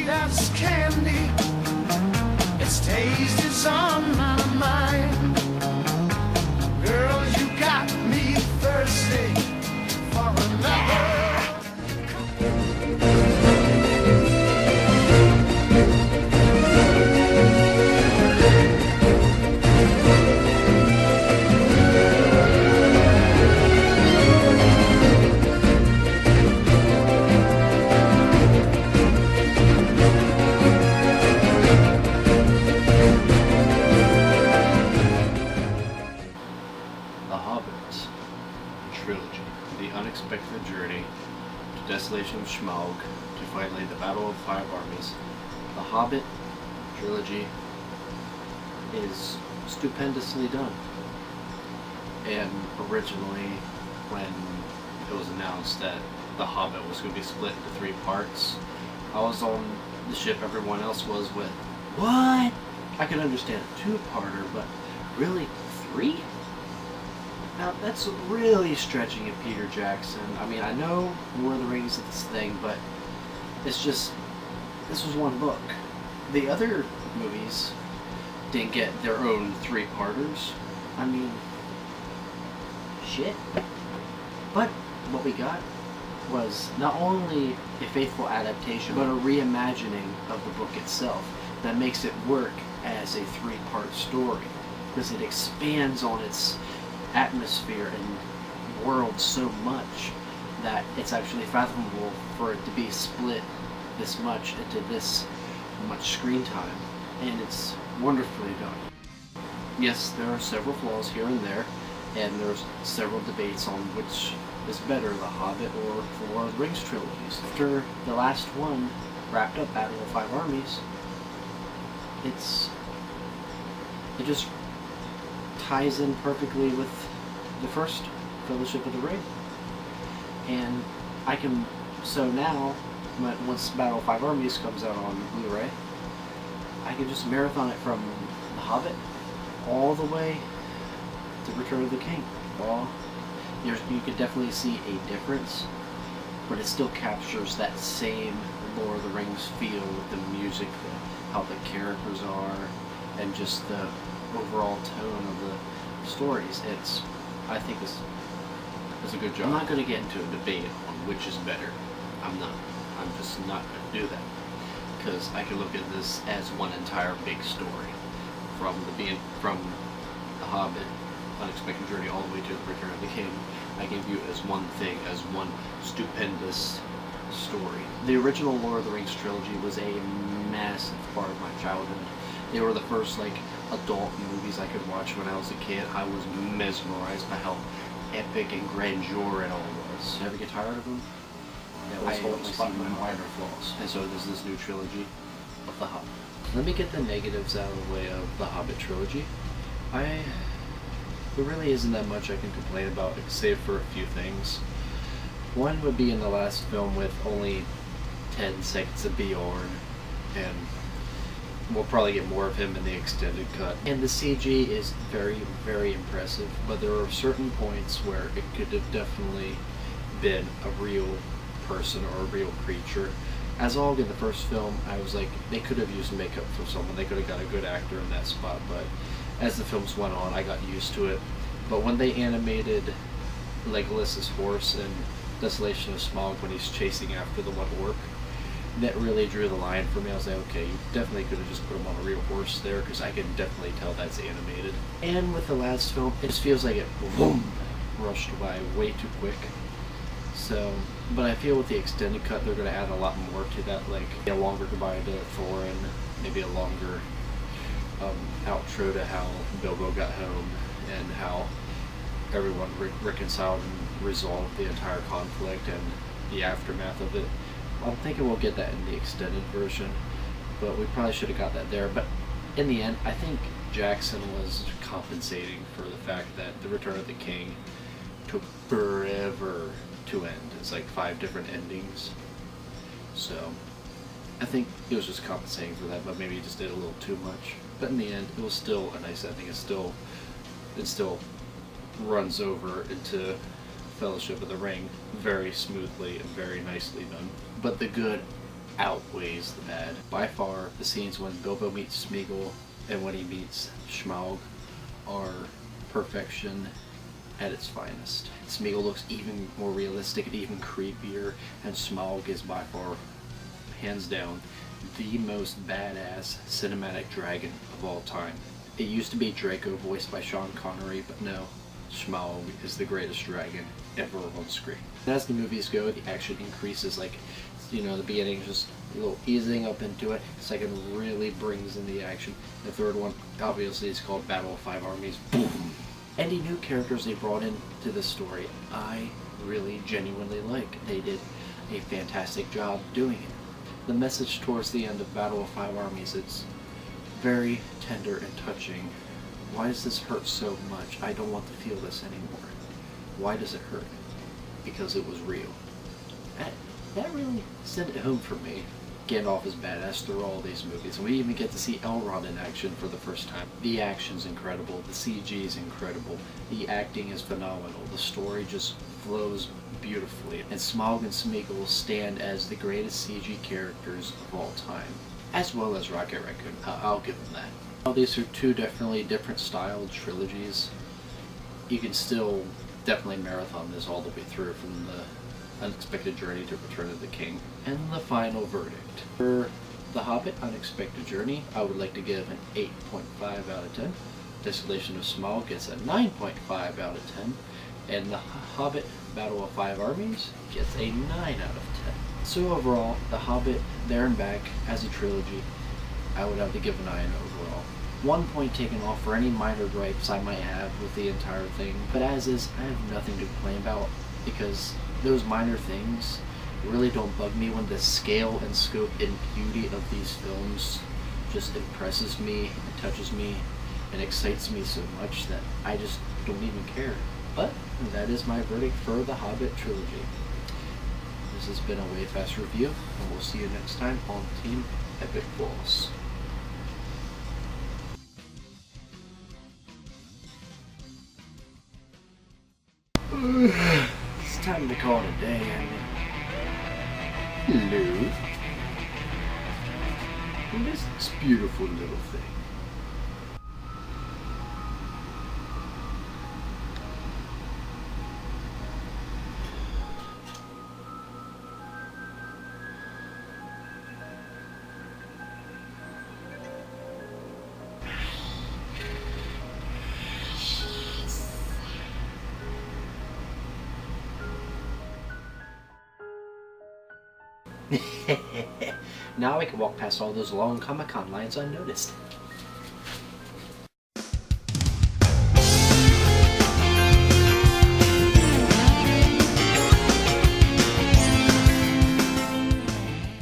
sweet as candy. Its taste is on my mind. Girl, you got me thirsty for another. The Hobbit Trilogy, the unexpected journey to desolation of Smaug to finally the Battle of Five Armies. The Hobbit Trilogy is stupendously done. And originally, when it was announced that The Hobbit was going to be split into 3 parts, I was on the ship everyone else was with. What? I could understand a 2-parter, but really 3? Now, that's really stretching it, Peter Jackson. I mean, I know Lord of the Rings is this thing, but it's just, this was one book. The other movies didn't get their own 3-parters. I mean, shit. But what we got was not only a faithful adaptation, but a reimagining of the book itself that makes it work as a 3-part story, because it expands on its atmosphere and world so much that it's actually fathomable for it to be split this much into this much screen time, and it's wonderfully done. Yes, there are several flaws here and there, and there's several debates on which is better, The Hobbit or the Lord of the Rings trilogies. After the last one wrapped up, Battle of Five Armies, it just ties in perfectly with the first Fellowship of the Ring. And so now, once Battle of Five Armies comes out on Blu-ray, I can just marathon it from The Hobbit all the way to Return of the King. Well, you could definitely see a difference, but it still captures that same Lord of the Rings feel with the music, how the characters are, and just the overall tone of the stories. I think it's a good job. I'm not going to get into a debate on which is better. I'm just not going to do that, because I can look at this as one entire big story, from The Hobbit, Unexpected Journey, all the way to the Return of the King. I can view it as one thing, as one stupendous story. The original Lord of the Rings trilogy was a massive part of my childhood. They were the first adult movies I could watch when I was a kid. I was mesmerized by how epic and grandeur it all was. Never get tired of them? Yeah, I always see minor flaws. And so there's this new trilogy of The Hobbit. Let me get the negatives out of the way of The Hobbit trilogy. There really isn't that much I can complain about, save for a few things. One would be in the last film with only 10 seconds of Bjorn, and we'll probably get more of him in the extended cut. And the CG is very, very impressive, but there are certain points where it could have definitely been a real person or a real creature. As Og in the first film, I was like, they could have used makeup for someone, they could have got a good actor in that spot, but as the films went on, I got used to it. But when they animated Legolas's horse in Desolation of Smaug when he's chasing after the one orc, that really drew the line for me. I was like, okay, you definitely could have just put him on a real horse there, because I can definitely tell that's animated. And with the last film, it just feels like it boom, rushed by way too quick. So, but I feel with the extended cut, they're going to add a lot more to that, like a longer goodbye to Thorin, maybe a longer outro to how Bilbo got home, and how everyone reconciled and resolved the entire conflict and the aftermath of it. I'm thinking we'll get that in the extended version, but we probably should have got that there. But in the end, I think Jackson was compensating for the fact that The Return of the King took forever to end. It's like 5 different endings. So I think it was just compensating for that, but maybe he just did a little too much. But in the end, it was still a nice ending. It still runs over into Fellowship of the Ring very smoothly and very nicely done. But the good outweighs the bad. By far, the scenes when Bilbo meets Smeagol and when he meets Smaug are perfection at its finest. Smeagol looks even more realistic and even creepier, and Smaug is by far, hands down, the most badass cinematic dragon of all time. It used to be Draco, voiced by Sean Connery, but no, Smaug is the greatest dragon ever on screen. And as the movies go, the action increases, like, you know, the beginning is just a little easing up into it. The second really brings in the action. The third one, obviously, is called Battle of Five Armies. Boom! And the new characters they brought into this story, I really genuinely like. They did a fantastic job doing it. The message towards the end of Battle of Five Armies, it's very tender and touching. Why does this hurt so much? I don't want to feel this anymore. Why does it hurt? Because it was real. That really sent it home for me. Gandalf is badass through all these movies, and we even get to see Elrond in action for the first time. The action's incredible, the CG is incredible, the acting is phenomenal, the story just flows beautifully, and Smaug and Smeagol stand as the greatest CG characters of all time, as well as Rocket Raccoon. I'll give them that. While these are two definitely different styled trilogies, you can still definitely marathon this all the way through, from the Unexpected Journey to Return of the King. And the final verdict. For The Hobbit Unexpected Journey, I would like to give an 8.5 out of 10. Desolation of Smaug gets a 9.5 out of 10. And The Hobbit Battle of Five Armies gets a 9 out of 10. So overall, The Hobbit, there and back, as a trilogy, I would have to give a 9 overall. 1 point taken off for any minor gripes I might have with the entire thing, but as is, I have nothing to complain about, because those minor things really don't bug me when the scale and scope and beauty of these films just impresses me and touches me and excites me so much that I just don't even care. But that is my verdict for the Hobbit trilogy. This has been a Way Fast review, and we'll see you next time on Team Epic Force. It's time to call it a day, and hello. What is this beautiful little thing? Now I can walk past all those long Comic-Con lines unnoticed.